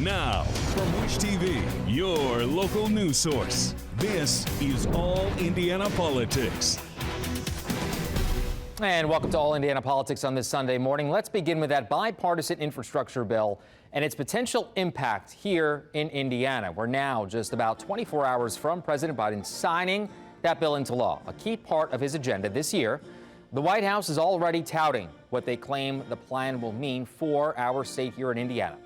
Now, from Wish TV, your local news source, this is All Indiana Politics. And welcome to All Indiana Politics on this Sunday morning. Let's begin with that bipartisan infrastructure bill and its potential impact here in Indiana. We're now just about 24 hours from President Biden signing that bill into law, a key part of his agenda this year. The White House is already touting what they claim the plan will mean for our state here in Indiana.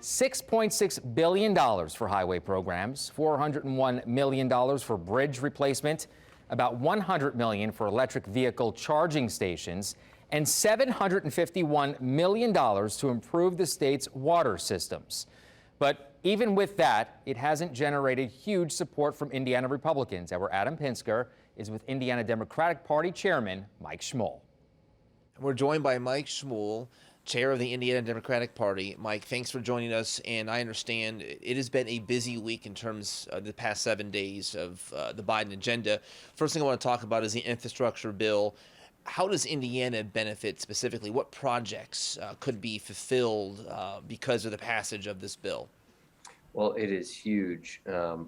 $6.6 billion for highway programs, $401 million for bridge replacement, about $100 million for electric vehicle charging stations, and $751 million to improve the state's water systems. But even with that, it hasn't generated huge support from Indiana Republicans. Our Adam Pinsker is with Indiana Democratic Party Chairman Mike Schmuhl. We're joined by Mike Schmuhl, chair of the Indiana Democratic Party. Mike, thanks for joining us. And I understand it has been a busy week in terms of the past 7 days of the Biden agenda. First thing I want to talk about is the infrastructure bill. How does Indiana benefit specifically? What projects could be fulfilled because of the passage of this bill? Well, it is huge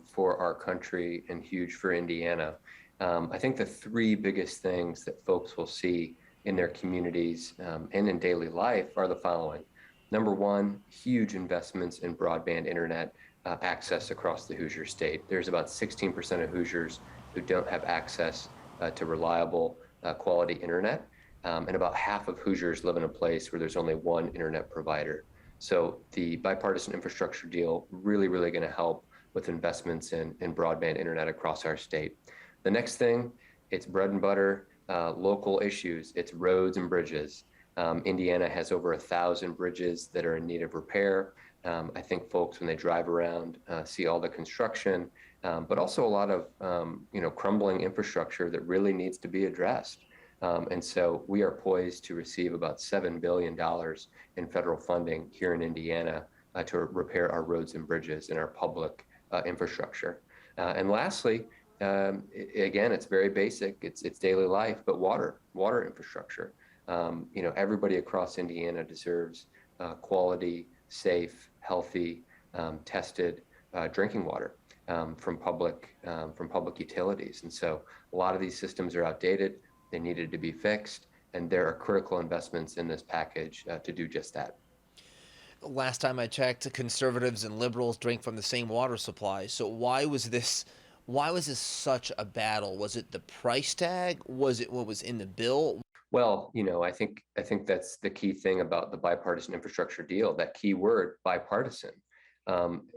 for our country and huge for Indiana. I think the three biggest things that folks will see in their communities and in daily life are the following. Number one, huge investments in broadband internet access across the Hoosier state. There's about 16% of Hoosiers who don't have access to reliable quality internet, and about half of Hoosiers live in a place where there's only one internet provider. So the bipartisan infrastructure deal really going to help with investments in broadband internet across our state. The next thing, it's bread and butter, local issues. It's roads and bridges. Indiana has over 1,000 bridges that are in need of repair. I think folks, when they drive around, see all the construction, but also a lot of crumbling infrastructure that really needs to be addressed. And so we are poised to receive about $7 billion in federal funding here in Indiana to repair our roads and bridges and our public infrastructure. And lastly, again, it's very basic. It's daily life, but water infrastructure. Everybody across Indiana deserves quality, safe, healthy, tested drinking water from public utilities. And so a lot of these systems are outdated. They needed to be fixed, and there are critical investments in this package to do just that. Last time I checked, conservatives and liberals drink from the same water supply. So why was this such a battle? Was it the price tag? Was it what was in the bill? Well, I think that's the key thing about the bipartisan infrastructure deal, that key word, bipartisan.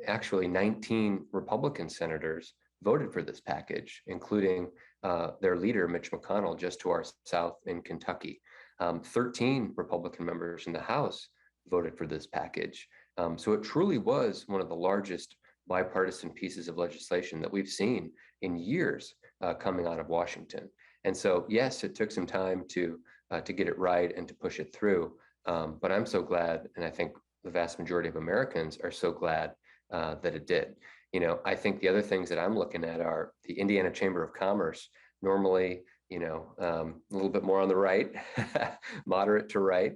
Actually, 19 Republican senators voted for this package, including their leader, Mitch McConnell, just to our south in Kentucky. 13 Republican members in the House voted for this package. So it truly was one of the largest bipartisan pieces of legislation that we've seen in years coming out of Washington. And so, yes, it took some time to get it right and to push it through. But I'm so glad, and I think the vast majority of Americans are so glad that it did. I think the other things that I'm looking at are the Indiana Chamber of Commerce, normally, a little bit more on the right, moderate to right,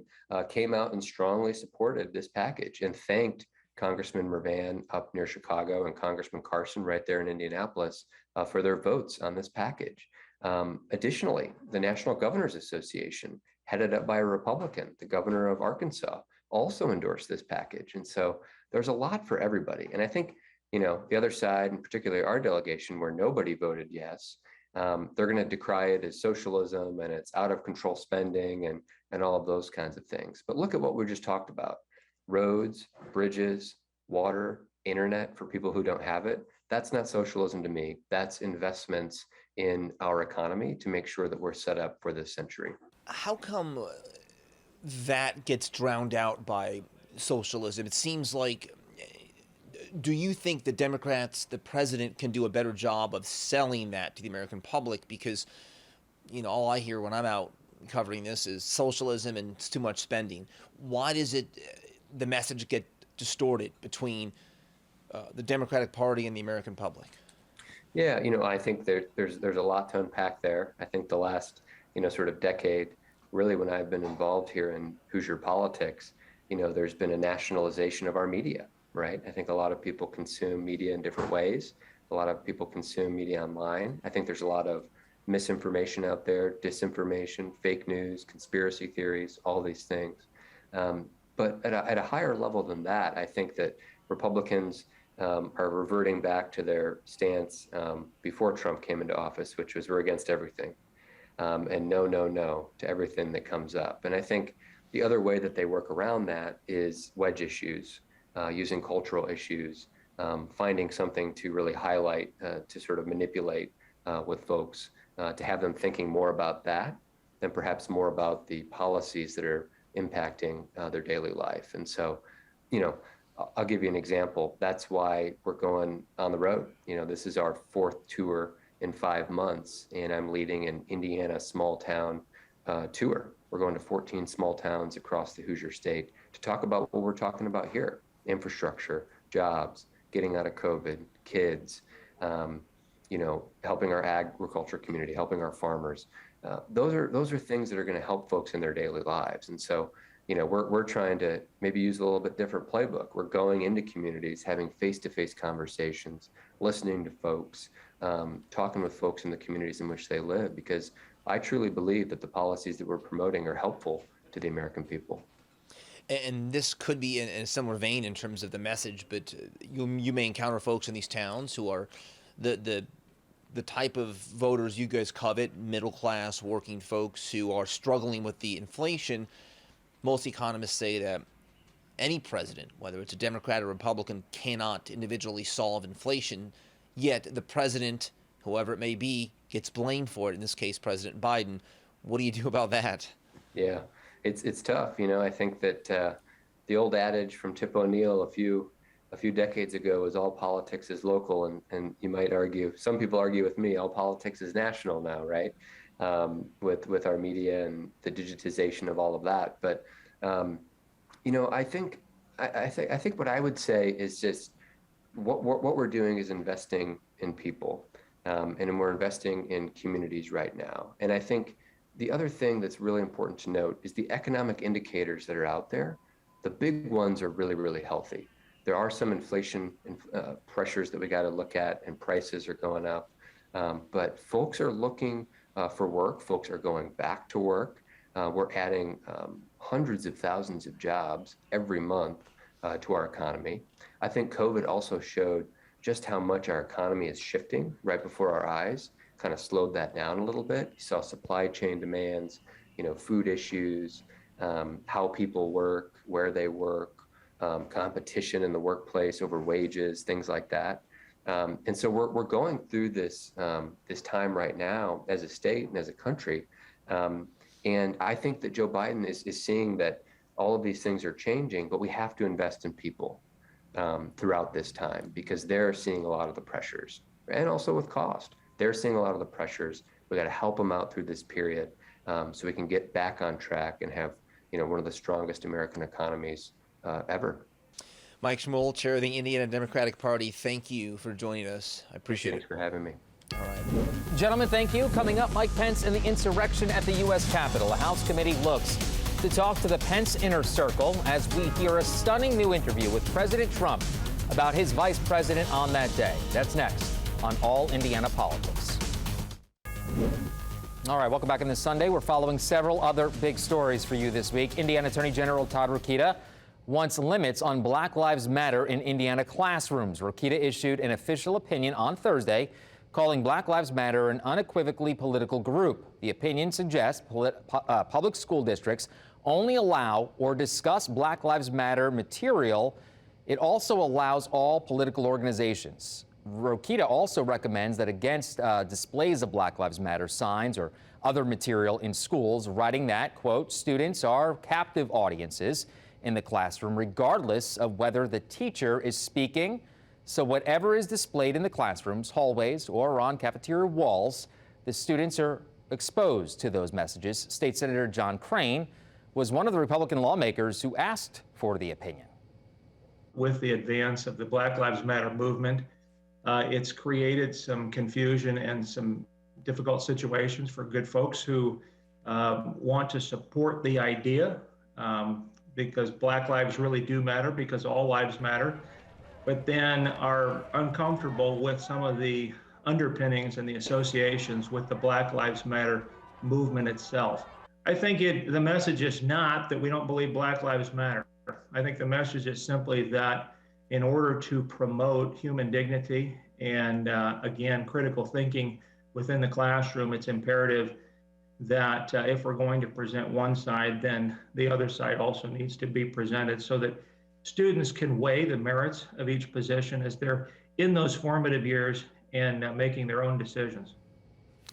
came out and strongly supported this package and thanked Congressman Mervan up near Chicago and Congressman Carson right there in Indianapolis for their votes on this package. Additionally, the National Governors Association, headed up by a Republican, the governor of Arkansas, also endorsed this package. And so there's a lot for everybody. And I think, the other side, and particularly our delegation, where nobody voted yes, they're going to decry it as socialism and it's out of control spending and all of those kinds of things. But look at what we just talked about. Roads, bridges, water, internet for people who don't have it. That's not socialism to me. That's investments in our economy to make sure that we're set up for this century. How come that gets drowned out by socialism? It seems like, do you think the Democrats, the president, can do a better job of selling that to the American public? Because, all I hear when I'm out covering this is socialism and it's too much spending. Why does the message get distorted between the Democratic Party and the American public? Yeah, I think there's a lot to unpack there. I think the last, sort of decade, really when I've been involved here in Hoosier politics, there's been a nationalization of our media. right? I think a lot of people consume media in different ways. A lot of people consume media online. I think there's a lot of misinformation out there, disinformation, fake news, conspiracy theories, all these things. But at a higher level than that, I think that Republicans are reverting back to their stance before Trump came into office, which was we're against everything. And no, no, no to everything that comes up. And I think the other way that they work around that is wedge issues, using cultural issues, finding something to really highlight, to sort of manipulate with folks, to have them thinking more about that than perhaps more about the policies that are impacting their daily life. And so, I'll give you an example. That's why we're going on the road. This is our 4th tour in 5 months, and I'm leading an Indiana small town tour. We're going to 14 small towns across the Hoosier State to talk about what we're talking about here: infrastructure, jobs, getting out of COVID, kids, helping our agriculture community, helping our farmers. Those are things that are going to help folks in their daily lives. And so, we're trying to maybe use a little bit different playbook. We're going into communities, having face-to-face conversations, listening to folks, talking with folks in the communities in which they live, because I truly believe that the policies that we're promoting are helpful to the American people. And this could be in a similar vein in terms of the message, but you may encounter folks in these towns who are the type of voters you guys covet, middle class, working folks who are struggling with the inflation. Most economists say that any president, whether it's a Democrat or Republican, cannot individually solve inflation, yet the president, whoever it may be, gets blamed for it, in this case, President Biden. What do you do about that? Yeah, it's tough. I think that the old adage from Tip O'Neill a few decades ago was all politics is local, and you might argue, some people argue with me, all politics is national now, right? With our media and the digitization of all of that. But I think what I would say is just what we're doing is investing in people, and we're investing in communities right now. And I think the other thing that's really important to note is the economic indicators that are out there. The big ones are really, really healthy. There are some inflation pressures that we got to look at, and prices are going up. But folks are looking for work. Folks are going back to work. We're adding hundreds of thousands of jobs every month to our economy. I think COVID also showed just how much our economy is shifting right before our eyes, kind of slowed that down a little bit. You saw supply chain demands, food issues, how people work, where they work, competition in the workplace over wages, things like that. And so we're going through this time right now as a state and as a country. And I think that Joe Biden is seeing that all of these things are changing, but we have to invest in people throughout this time, because they're seeing a lot of the pressures, and also with cost. They're seeing a lot of the pressures. We got to help them out through this period so we can get back on track and have one of the strongest American economies ever. Mike Schmoll, chair of the Indiana Democratic Party, thank you for joining us. I appreciate it. Thanks for having me. All right. Gentlemen, thank you. Coming up, Mike Pence and the insurrection at the U.S. Capitol. A House committee looks to talk to the Pence inner circle as we hear a stunning new interview with President Trump about his vice president on that day. That's next on All Indiana Politics. All right, welcome back on this Sunday. We're following several other big stories for you this week. Indiana Attorney General Todd Rokita wants limits on Black Lives Matter in Indiana classrooms. Rokita issued an official opinion on Thursday calling Black Lives Matter an unequivocally political group. The opinion suggests public school districts only allow or discuss Black Lives Matter material. It also allows all political organizations. Rokita also recommends that against displays of Black Lives Matter signs or other material in schools, writing that, quote, students are captive audiences in the classroom, regardless of whether the teacher is speaking. So whatever is displayed in the classrooms, hallways, or on cafeteria walls, the students are exposed to those messages. State Senator John Crane was one of the Republican lawmakers who asked for the opinion. With the advance of the Black Lives Matter movement, it's created some confusion and some difficult situations for good folks who want to support the idea because Black lives really do matter, because all lives matter. but then are uncomfortable with some of the underpinnings and the associations with the Black Lives Matter movement itself. I think the message is not that we don't believe Black Lives Matter. I think the message is simply that in order to promote human dignity and, again, critical thinking within the classroom, it's imperative that if we're going to present one side, then the other side also needs to be presented so that students can weigh the merits of each position as they're in those formative years and making their own decisions.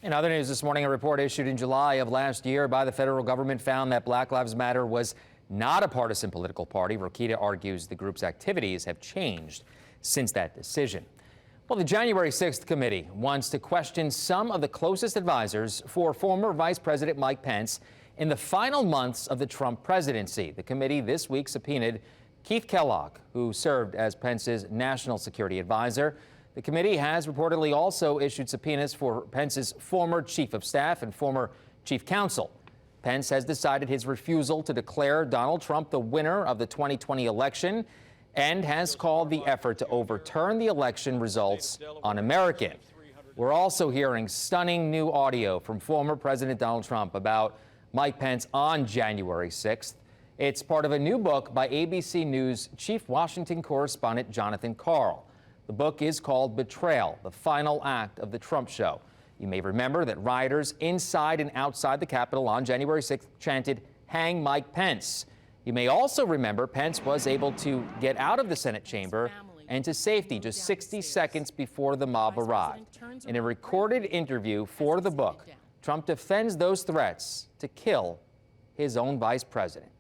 In other news this morning, a report issued in July of last year by the federal government found that Black Lives Matter was not a partisan political party. Rokita argues the group's activities have changed since that decision. Well, the January 6th committee wants to question some of the closest advisors for former Vice President Mike Pence in the final months of the Trump presidency. The committee this week subpoenaed Keith Kellogg, who served as Pence's national security advisor. The committee has reportedly also issued subpoenas for Pence's former chief of staff and former chief counsel. Pence has decided his refusal to declare Donald Trump the winner of the 2020 election and has called the effort to overturn the election results un-American. We're also hearing stunning new audio from former President Donald Trump about Mike Pence on January 6th. It's part of a new book by ABC News Chief Washington correspondent Jonathan Karl. The book is called Betrayal, the Final Act of the Trump Show. You may remember that rioters inside and outside the Capitol on January 6th chanted, "Hang Mike Pence." You may also remember Pence was able to get out of the Senate chamber and to safety just 60 seconds before the mob arrived. In a recorded interview for the book, Trump defends those threats to kill his own vice president.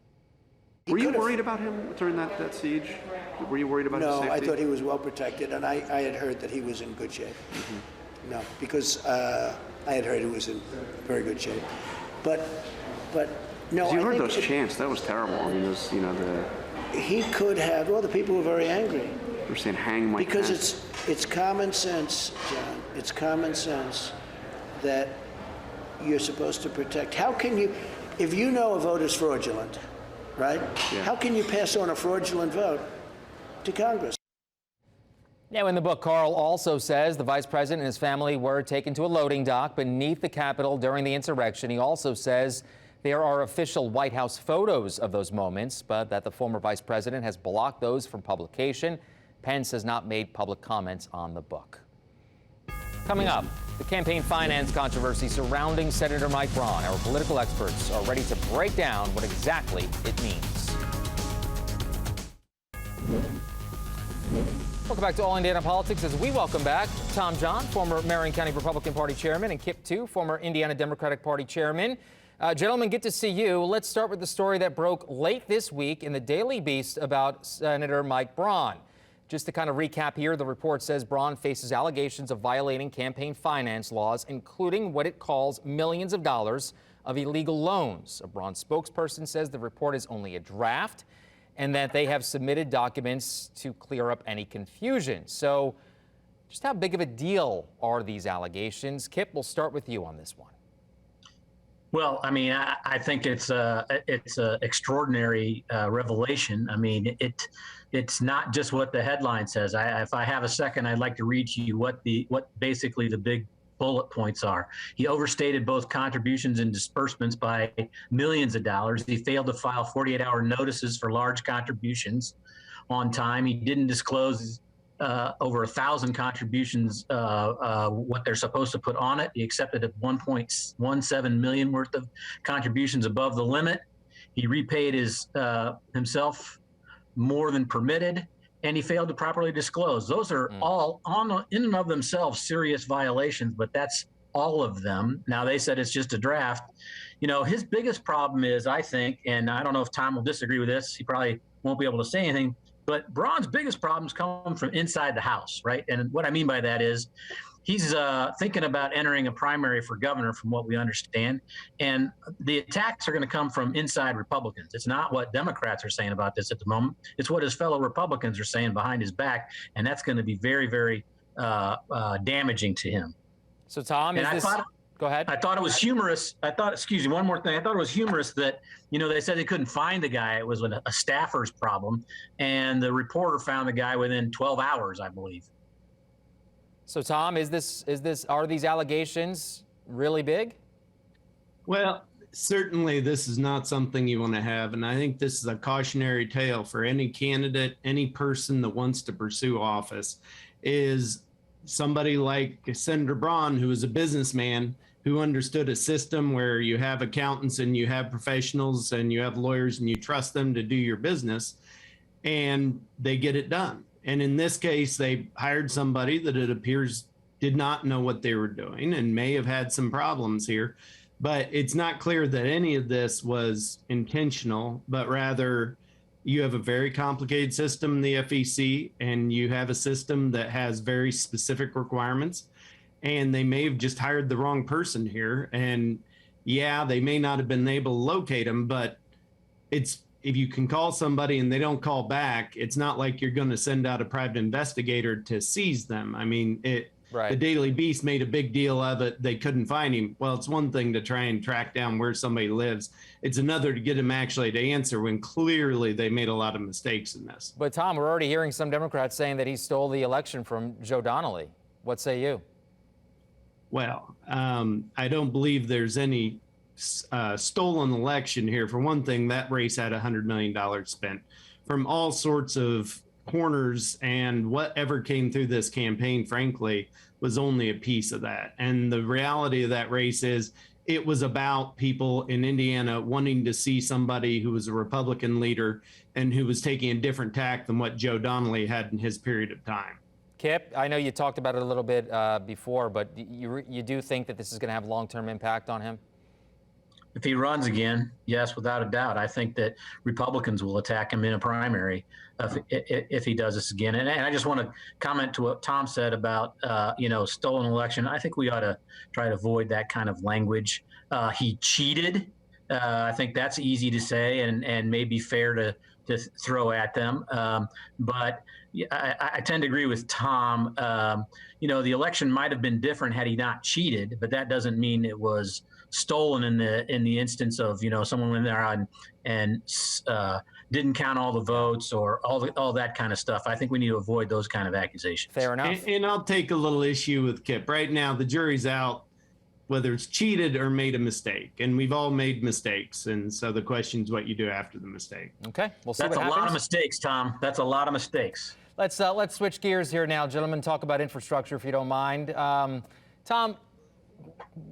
Were you worried about him during that siege? Were you worried about his safety? No, I thought he was well protected, and I had heard that he was in good shape. Mm-hmm. No, because I had heard he was in very good shape. But no. You heard those chants. That was terrible. I mean, those, he could have. Well, the people were very angry. They're saying, "Hang Mike Pence." Because it's common sense, John. It's common sense that you're supposed to protect. How can you, if you know a vote is fraudulent, right? Yeah. How can you pass on a fraudulent vote to Congress? Now, in the book, Karl also says the vice president and his family were taken to a loading dock beneath the Capitol during the insurrection. He also says there are official White House photos of those moments, but that the former vice president has blocked those from publication. Pence has not made public comments on the book. Coming up, the campaign finance controversy surrounding Senator Mike Braun. Our political experts are ready to break down what exactly it means. Welcome back to All Indiana Politics as we welcome back Tom John, former Marion County Republican Party chairman, and Kip Tu, former Indiana Democratic Party chairman. Gentlemen, good to see you. Let's start with the story that broke late this week in the Daily Beast about Senator Mike Braun. Just to kind of recap here, the report says Braun faces allegations of violating campaign finance laws, including what it calls millions of dollars of illegal loans. A Braun spokesperson says the report is only a draft and that they have submitted documents to clear up any confusion. So just how big of a deal are these allegations? Kip, we'll start with you on this one. Well, I mean, I think it's a extraordinary revelation. I mean, it's not just what the headline says. If I have a second, I'd like to read to you what basically the big bullet points are. He overstated both contributions and disbursements by millions of dollars. He failed to file 48-hour notices for large contributions on time. He didn't disclose over 1,000 contributions, what they're supposed to put on it. He accepted $1.17 million worth of contributions above the limit. He repaid himself more than permitted, and he failed to properly disclose. Those are all in and of themselves serious violations, but that's all of them. Now, they said it's just a draft. You know, his biggest problem is, I think, and I don't know if Tom will disagree with this, he probably won't be able to say anything, but Braun's biggest problems come from inside the House, right? And what I mean by that is he's thinking about entering a primary for governor, from what we understand. And the attacks are going to come from inside Republicans. It's not what Democrats are saying about this at the moment. It's what his fellow Republicans are saying behind his back. And that's going to be very, very damaging to him. So, Tom, Go ahead. I thought it was humorous. Excuse me, one more thing. I thought it was humorous that, they said they couldn't find the guy. It was a staffer's problem. And the reporter found the guy within 12 hours, I believe. So, Tom, are these allegations really big? Well, certainly this is not something you want to have. And I think this is a cautionary tale for any candidate, any person that wants to pursue office, is somebody like Senator Braun, who is a businessman, who understood a system where you have accountants and you have professionals and you have lawyers and you trust them to do your business, and they get it done. And in this case, they hired somebody that it appears did not know what they were doing and may have had some problems here. But it's not clear that any of this was intentional, but rather you have a very complicated system in the FEC, and you have a system that has very specific requirements, and they may have just hired the wrong person here. And yeah, they may not have been able to locate him, but if you can call somebody and they don't call back, it's not like you're going to send out a private investigator to seize them. I mean, Right. The Daily Beast made a big deal of it. They couldn't find him. Well, it's one thing to try and track down where somebody lives. It's another to get him actually to answer when clearly they made a lot of mistakes in this. But, Tom, we're already hearing some Democrats saying that he stole the election from Joe Donnelly. What say you? Well, I don't believe there's any stolen election here. For one thing, that race had $100 million spent from all sorts of corners, and whatever came through this campaign, frankly, was only a piece of that. And the reality of that race is it was about people in Indiana wanting to see somebody who was a Republican leader and who was taking a different tack than what Joe Donnelly had in his period of time. Kip, I know you talked about it a little bit before, but you do think that this is going to have long-term impact on him? If he runs again, yes, without a doubt. I think that Republicans will attack him in a primary if he does this again. And I just want to comment to what Tom said about, stolen election. I think we ought to try to avoid that kind of language. He cheated. I think that's easy to say and maybe fair to throw at them. But I tend to agree with Tom. The election might have been different had he not cheated, but that doesn't mean it was stolen in the instance of someone went there and didn't count all the votes or all that kind of stuff. I think we need to avoid those kind of accusations. Fair enough. And I'll take a little issue with Kip. Right now, the jury's out whether it's cheated or made a mistake, and we've all made mistakes. And so the question is what you do after the mistake. Okay, we'll see. That's what happens. A lot of mistakes, Tom. That's a lot of mistakes. Let's switch gears here now, gentlemen. Talk about infrastructure, if you don't mind. Tom,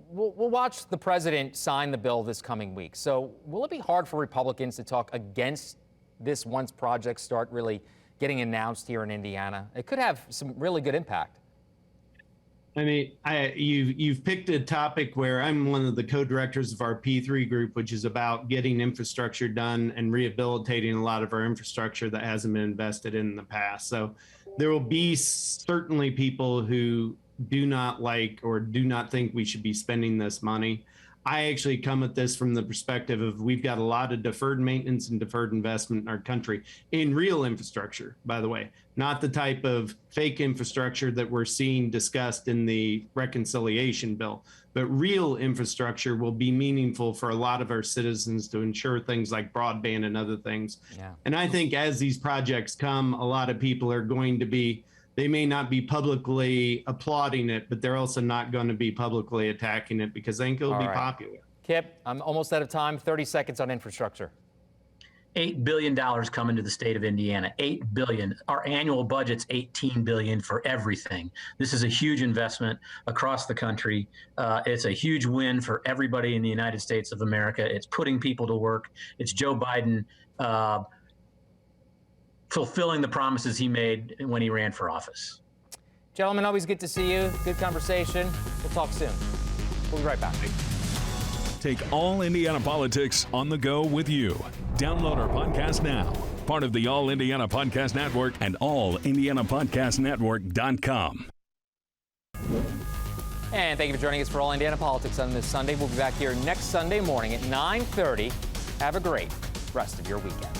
we'll watch the president sign the bill this coming week. So will it be hard for Republicans to talk against this once projects start really getting announced here in Indiana? It could have some really good impact. I mean, you've picked a topic where I'm one of the co-directors of our P3 group, which is about getting infrastructure done and rehabilitating a lot of our infrastructure that hasn't been invested in the past. So there will be certainly people who do not like or do not think we should be spending this money. I actually come at this from the perspective of we've got a lot of deferred maintenance and deferred investment in our country in real infrastructure, by the way, not the type of fake infrastructure that we're seeing discussed in the reconciliation bill, but real infrastructure will be meaningful for a lot of our citizens to ensure things like broadband and other things. Yeah. And I think as these projects come, a lot of people are going to be, they may not be publicly applauding it, but they're also not going to be publicly attacking it because I think it'll be popular. Kip, I'm almost out of time. 30 seconds on infrastructure. $8 billion coming to the state of Indiana. $8 billion. Our annual budget's $18 billion for everything. This is a huge investment across the country. It's a huge win for everybody in the United States of America. It's putting people to work. It's Joe Biden fulfilling the promises he made when he ran for office. Gentlemen, always good to see you. Good conversation. We'll talk soon. We'll be right back. Take all Indiana politics on the go with you. Download our podcast now. Part of the All Indiana Podcast Network and allindianapodcastnetwork.com. And thank you for joining us for All Indiana Politics on this Sunday. We'll be back here next Sunday morning at 9:30. Have a great rest of your weekend.